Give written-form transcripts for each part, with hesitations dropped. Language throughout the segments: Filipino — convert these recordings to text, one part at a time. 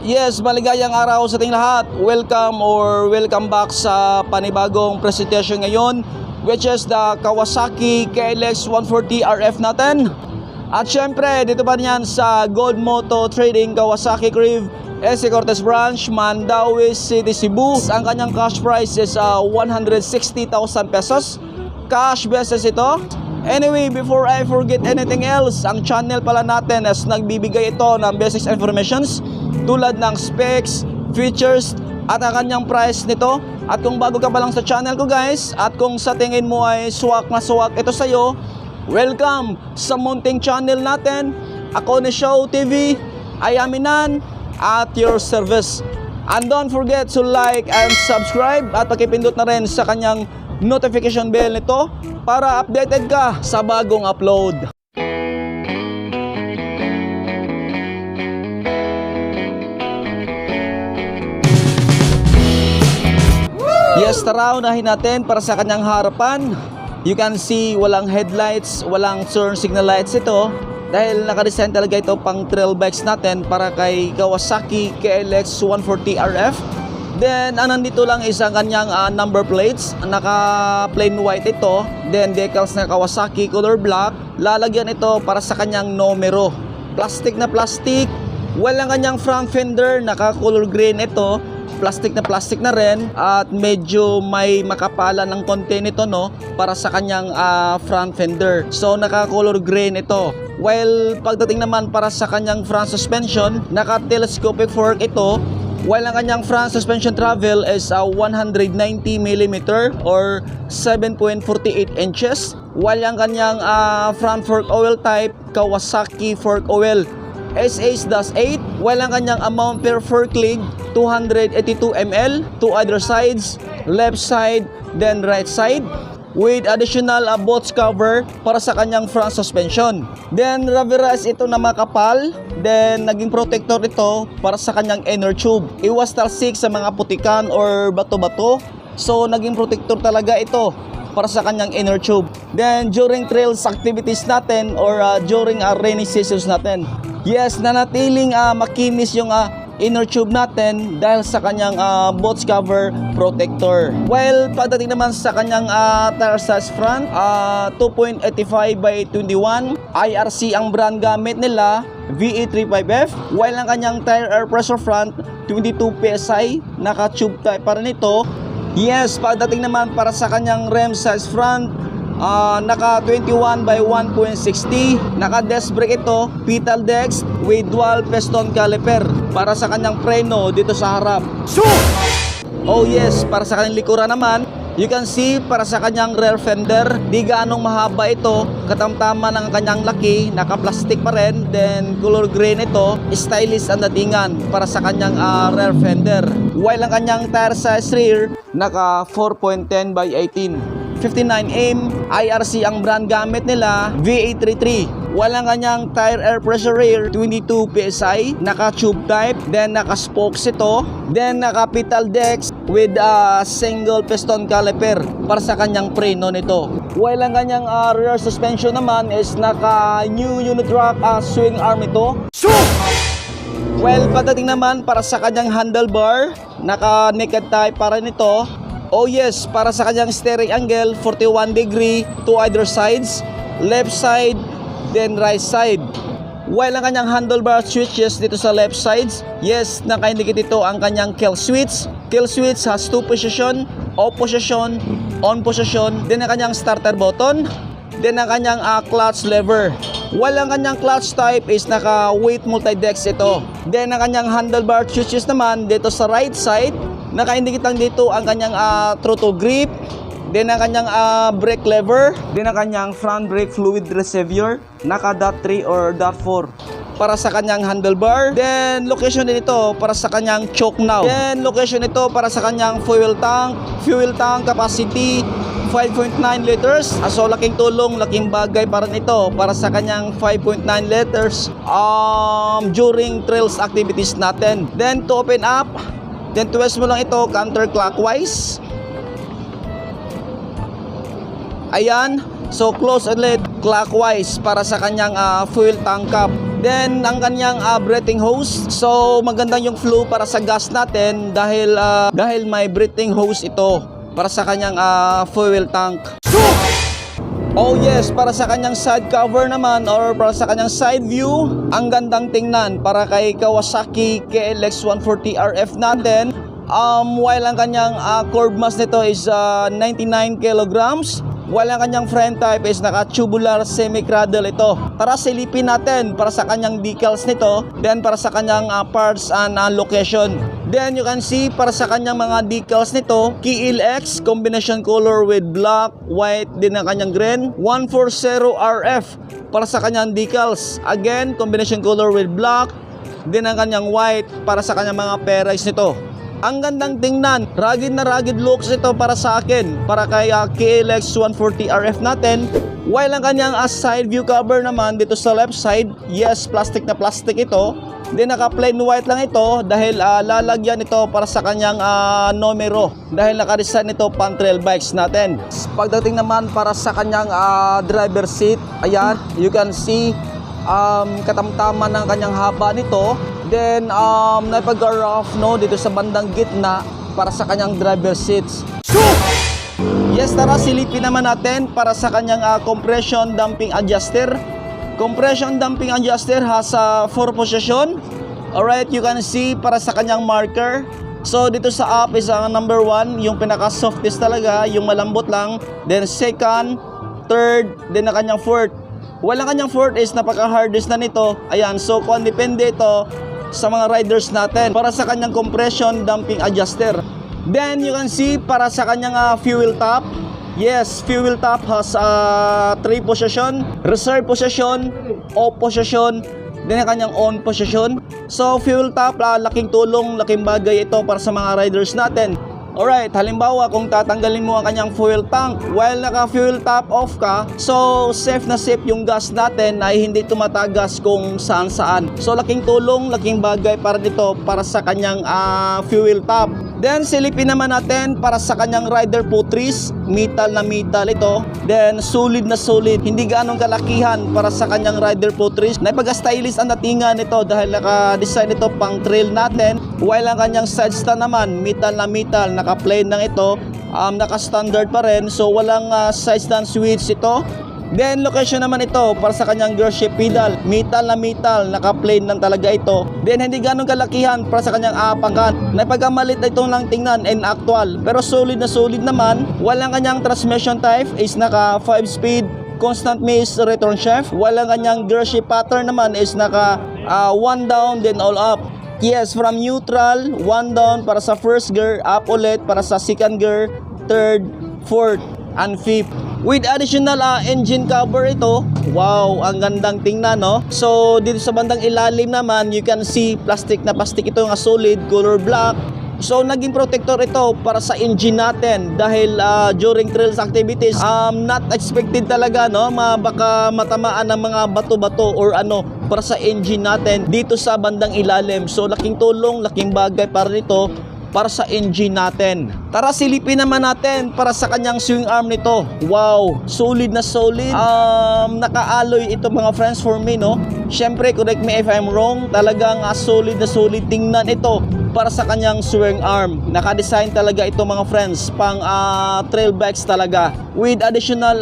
Yes, maligayang araw sa ating lahat. Welcome back sa panibagong presentation ngayon, which is the Kawasaki KLX 140 RF natin. At syempre, dito pa yan sa Gold Moto Trading Kawasaki Crib, S.C. Cortez Branch, Mandaue City, Cebu. Ang kanyang cash price is 160,000 pesos. Cash basis ito. Anyway, before I forget anything else, ang channel pala natin is nagbibigay ito ng basic informations tulad ng specs, features, at ang kanyang price nito. At kung bago ka pa lang sa channel ko guys, at kung sa tingin mo ay swak na swak ito sa'yo, welcome sa munting channel natin. Ako ni Show TV, I am Inan, at your service. And don't forget to like and subscribe at pakipindot na rin sa kanyang notification bell nito para updated ka sa bagong upload. Yes, tara, unahin natin para sa kanyang harapan. You can see walang headlights, walang turn signal lights ito dahil nakadesign talaga ito pang trail bikes natin para kay Kawasaki KLX 140 RF. Then, nandito lang is ang kanyang number plates. Naka plain white ito. Then, decals na Kawasaki color black. Lalagyan ito para sa kanyang numero. Plastic na plastic. Well, ang kanyang front fender, naka color green ito. Plastic na rin. At medyo may makapalan ng konti nito, no? Para sa kanyang front fender. So, naka color green ito. While pagdating naman para sa kanyang front suspension, naka telescopic fork ito. While ang kanyang front suspension travel is 190mm or 7.48 inches. While ang kanyang front fork oil type, Kawasaki fork oil SS-8. While ang kanyang amount per fork leg, 282 ml. Two other sides, left side, then right side. With additional box cover para sa kanyang front suspension. Then rubber rest ito na makapal. Then naging protector ito para sa kanyang inner tube. Iwas talsik sa mga putikan or bato-bato. So naging protector talaga ito para sa kanyang inner tube. Then during trails activities natin or during rainy seasons natin, yes, nanatiling makinis yung inner tube natin dahil sa kanyang box cover protector. While pagdating naman sa kanyang tire size front, 2.85 by 21. IRC ang brand gamit nila, VE35F. While ang kanyang tire air pressure front, 22 PSI, naka-tube type pa rin ito. Yes, pagdating naman para sa kanyang rim size front, naka 21 by 1.60. Naka disc brake ito, pedal disc with dual piston caliper para sa kanyang preno dito sa harap. Oh yes, para sa kanyang likuran naman, you can see para sa kanyang rear fender, di gaanong mahaba ito, katamtaman ng kanyang laki, naka plastic pa rin. Then color green ito, stylish ang datingan para sa kanyang rear fender. While ang kanyang tire size rear, naka 4.10 by 18. 59M, IRC ang brand gamit nila, VA33. Walang kanyang tire air pressure rear, 22 PSI, naka tube type, then naka spokes ito, then naka pedal decks with single piston caliper para sa kanyang preno nito. While ang kanyang rear suspension naman is naka new unitrack swing arm ito. Well, pagdating naman para sa kanyang handlebar, naka naked type para nito. Oh yes, para sa kanyang steering angle, 41 degree to either sides, left side, then right side. While ang kanyang handlebar switches dito sa left sides, yes, naka-indicate ito ang kanyang kill switch. Kill switch has 2 position, off position, on position, then ang kanyang starter button, then ang kanyang clutch lever. While ang kanyang clutch type is naka-weight multi-dex ito. Then ang kanyang handlebar switches naman dito sa right side, naka-indicate lang dito ang kanyang throttle grip, then ang kanyang brake lever, then ang kanyang front brake fluid receiver, naka .3 or .4 para sa kanyang handlebar. Then location din ito para sa kanyang choke knob. Then location ito para sa kanyang fuel tank. Fuel tank capacity 5.9 liters. So laking tulong, laking bagay para nito para sa kanyang 5.9 liters during trails activities natin. Then to open up, then twist mo lang ito counterclockwise. Ayan. So close ulit clockwise para sa kanyang fuel tank cap. Then ang kanyang breathing hose. So magandang yung flow para sa gas natin dahil may breathing hose ito para sa kanyang fuel tank. Oh yes, para sa kanyang side cover naman or para sa kanyang side view, ang gandang tingnan para kay Kawasaki KLX 140RF natin. While ang kanyang curb mass nito is 99 kilograms, while ang kanyang front type is naka-tubular semi-cradle ito. Tara silipin natin para sa kanyang decals nito, then para sa kanyang parts and location. Then you can see para sa kanyang mga decals nito, KLX combination color with black, white, din ang kanyang green, 140RF para sa kanyang decals. Again, combination color with black, din ang kanyang white para sa kanyang mga perais nito. Ang gandang tingnan, rugged na rugged looks ito para sa akin, para kay KLX 140RF natin. While ang kanyang side view cover naman dito sa left side, yes, plastic na plastic ito. Then naka plain white lang ito dahil lalagyan ito para sa kanyang numero, dahil naka-design ito pang trail bikes natin. Pagdating naman para sa kanyang driver seat, ayan, you can see katamtaman ng kanyang haba nito. Then napag-rough dito sa bandang gitna para sa kanyang driver seats. Yes, tara silipin naman natin para sa kanyang compression damping adjuster. Compression damping adjuster has 4 position. Alright, you can see para sa kanyang marker. So dito sa up is ang number 1, yung pinaka softest talaga, yung malambot lang. Then second, third, then ang kanyang fourth. Walang kanyang fourth is napaka-hardest na nito. Ayan, so kung depende ito sa mga riders natin para sa kanyang compression damping adjuster. Then you can see para sa kanyang fuel top. Yes, fuel top has 3 position, reserve position, off position, then ang kanyang on position. So fuel top, laking tulong, laking bagay ito para sa mga riders natin. Alright, halimbawa kung tatanggalin mo ang kanyang fuel tank while naka-fuel top off ka, so safe na safe yung gas natin ay hindi tumatagas kung saan-saan. So laking tulong, laking bagay para dito para sa kanyang fuel top. Then silipin naman natin para sa kanyang rider putres, metal na metal ito. Then solid na solid, hindi gaanong kalakihan para sa kanyang rider putres. Napag-stylish ang datingan nito dahil naka-design ito pang trail natin. While ang kanyang side stand naman, metal na metal, naka-plain lang ito, naka-standard pa rin. So walang side stand switch ito. Then location naman ito para sa kanyang gear shift pedal, metal na metal, naka-plain lang talaga ito. Then hindi ganong kalakihan para sa kanyang pangkat. Napagkamalit na itong lang tingnan and actual, pero solid na solid naman. Walang kanyang transmission type is naka 5-speed constant maze return shaft. Walang kanyang gear shift pattern naman is naka 1 down then all up. Yes, from neutral, 1 down para sa first gear, up ulit para sa second gear, third, fourth, and fifth. With additional engine cover ito. Wow, ang gandang tingnan, no? So dito sa bandang ilalim naman, you can see plastic na plastic ito, nga solid color black. So naging protector ito para sa engine natin dahil during trails activities, not expected talaga, no? Baka matamaan ng mga bato-bato or ano para sa engine natin dito sa bandang ilalim. So laking tulong, laking bagay para nito para sa engine natin. Tara silipin naman natin para sa kanyang swing arm nito. Wow, solid na solid. Naka-alloy ito mga friends for me, no? Syempre, correct me if I'm wrong, talagang solid na solid tingnan ito para sa kanyang swing arm. Naka-design talaga ito mga friends pang trail bikes talaga. With additional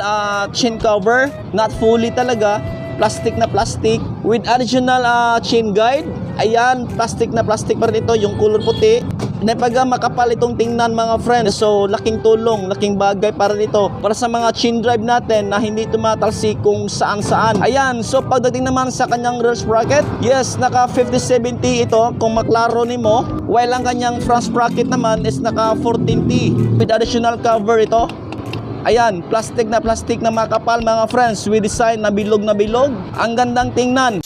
chin cover, not fully talaga, plastic na plastic. With additional chain guide, ayan, plastic na plastic pa rin ito, yung color puti. Napaga makapal itong tingnan mga friends. So laking tulong, laking bagay para dito para sa mga chin drive natin na hindi tumatalsik kung saan-saan. Ayan, so pagdating naman sa kanyang rear sprocket, yes, naka 50-70 ito kung maklaro nimo. While ang kanyang front sprocket naman is naka 14T with additional cover ito. Ayan, plastic na makapal mga friends with design na bilog na bilog. Ang gandang tingnan.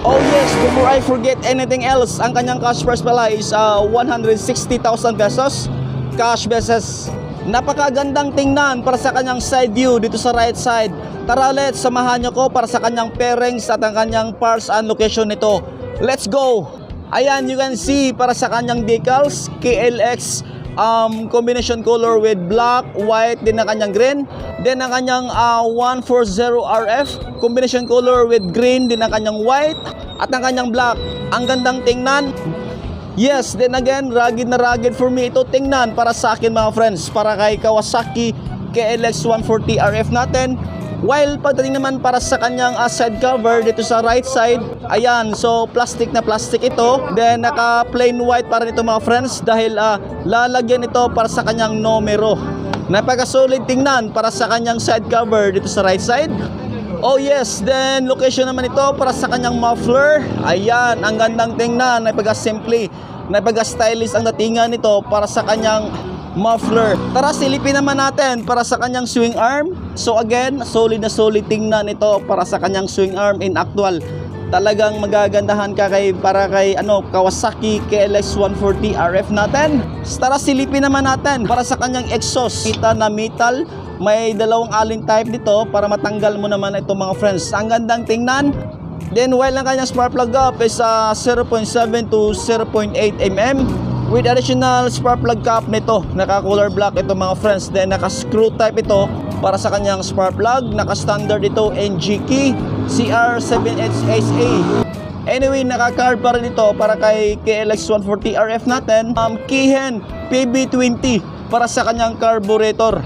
Oh yes, before I forget anything else, ang kanyang cash price pala is 160,000 pesos. Cash basis. Napakagandang tingnan para sa kanyang side view dito sa right side. Tara let's samahan nyo ko para sa kanyang pairings at ang kanyang parts and location nito. Let's go! Ayan, you can see para sa kanyang decals, KLX combination color with black, white, din ang kanyang green. Then ang kanyang 140 RF, combination color with green, din ang kanyang white, at ang kanyang black. Ang gandang tingnan. Yes, then again, rugged na rugged for me ito tingnan para sa akin mga friends, para kay Kawasaki KLX 140 RF natin. While pagdating naman para sa kanyang side cover dito sa right side, ayan, so plastic na plastic ito. Then naka plain white para nito mga friends dahil lalagyan ito para sa kanyang numero. Napaka-solid tingnan para sa kanyang side cover dito sa right side. Oh yes, then location naman ito para sa kanyang muffler. Ayan, ang gandang tingnan, napaka-simple, napaka-stylish ang datingan nito para sa kanyang muffler. Tara, silipin naman natin para sa kanyang swing arm. So again, solid na solid tingnan ito para sa kanyang swing arm in actual. Talagang magagandahan ka para kay Kawasaki KLX 140 RF natin. Tara, silipin naman natin para sa kanyang exhaust. Kita na metal. May dalawang allen type dito para matanggal mo naman ito mga friends. Ang gandang tingnan. Then while ang kanyang spark plug gap is 0.7 to 0.8 mm with additional spark plug cap nito. Naka color black ito mga friends. Then naka screw type ito para sa kanyang spark plug. Naka standard ito NG key CR7HSA. Anyway, naka card pa rin ito para kay KLX 140 RF natin. Keyhen PB20 para sa kanyang carburetor.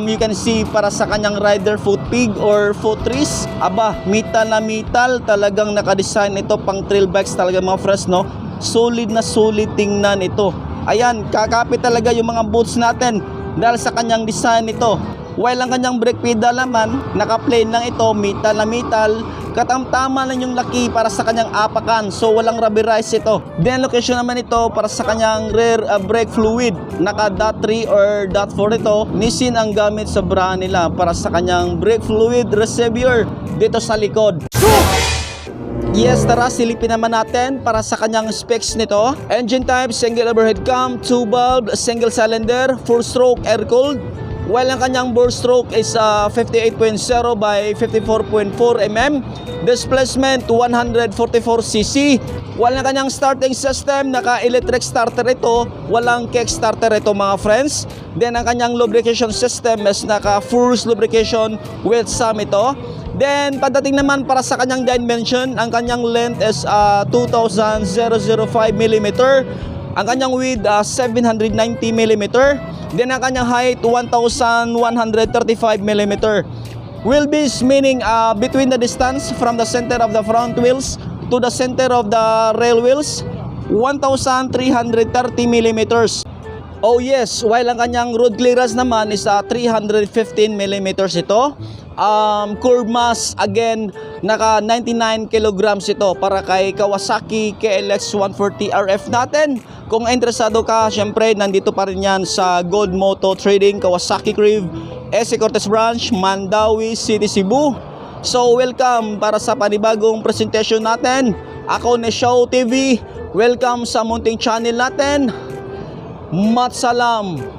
You can see para sa kanyang rider foot peg or foot trees. Aba, metal na metal. Talagang nakadesign ito pang trail bikes talaga mga friends, no? Solid na solid tingnan ito. Ayan, kakapit talaga yung mga boots natin dahil sa kanyang design nito. While ang kanyang brake pedal naman, naka-plain lang ito, metal na metal. Katamtama lang yung laki para sa kanyang apakan. So walang rubberize ito. Then location naman ito para sa kanyang rear brake fluid. Naka .3 or .4 ito. Nissin ang gamit sa brand nila para sa kanyang brake fluid reservoir dito sa likod. Yes, tara, silipin naman natin para sa kanyang specs nito. Engine type, single overhead cam, 2 valve, single cylinder, 4-stroke air-cooled. While ang kanyang bore stroke is 58.0 by 54.4 mm. Displacement 144cc. While ang kanyang starting system, naka-electric starter ito. Walang kickstarter ito mga friends. Then ang kanyang lubrication system is naka-force lubrication with SAM ito. Then pagdating naman para sa kanyang dimension, ang kanyang length is 2,005 mm. Ang kanyang width 790 mm. Then ang kanyang height 1,135 mm. Wheelbase meaning between the distance from the center of the front wheels to the center of the rail wheels 1,330 mm. Oh yes, while ang kanyang road clearance naman is 315 mm ito. Curb mass again naka 99 kilograms ito para kay Kawasaki KLX 140 RF natin. Kung interesado ka, syempre nandito pa rin yan sa Gold Moto Trading, Kawasaki Crib, S. Cortez Branch, Mandawi City, Cebu. So welcome para sa panibagong presentation natin. Ako ni Show TV. Welcome sa munting channel natin. Matsalam.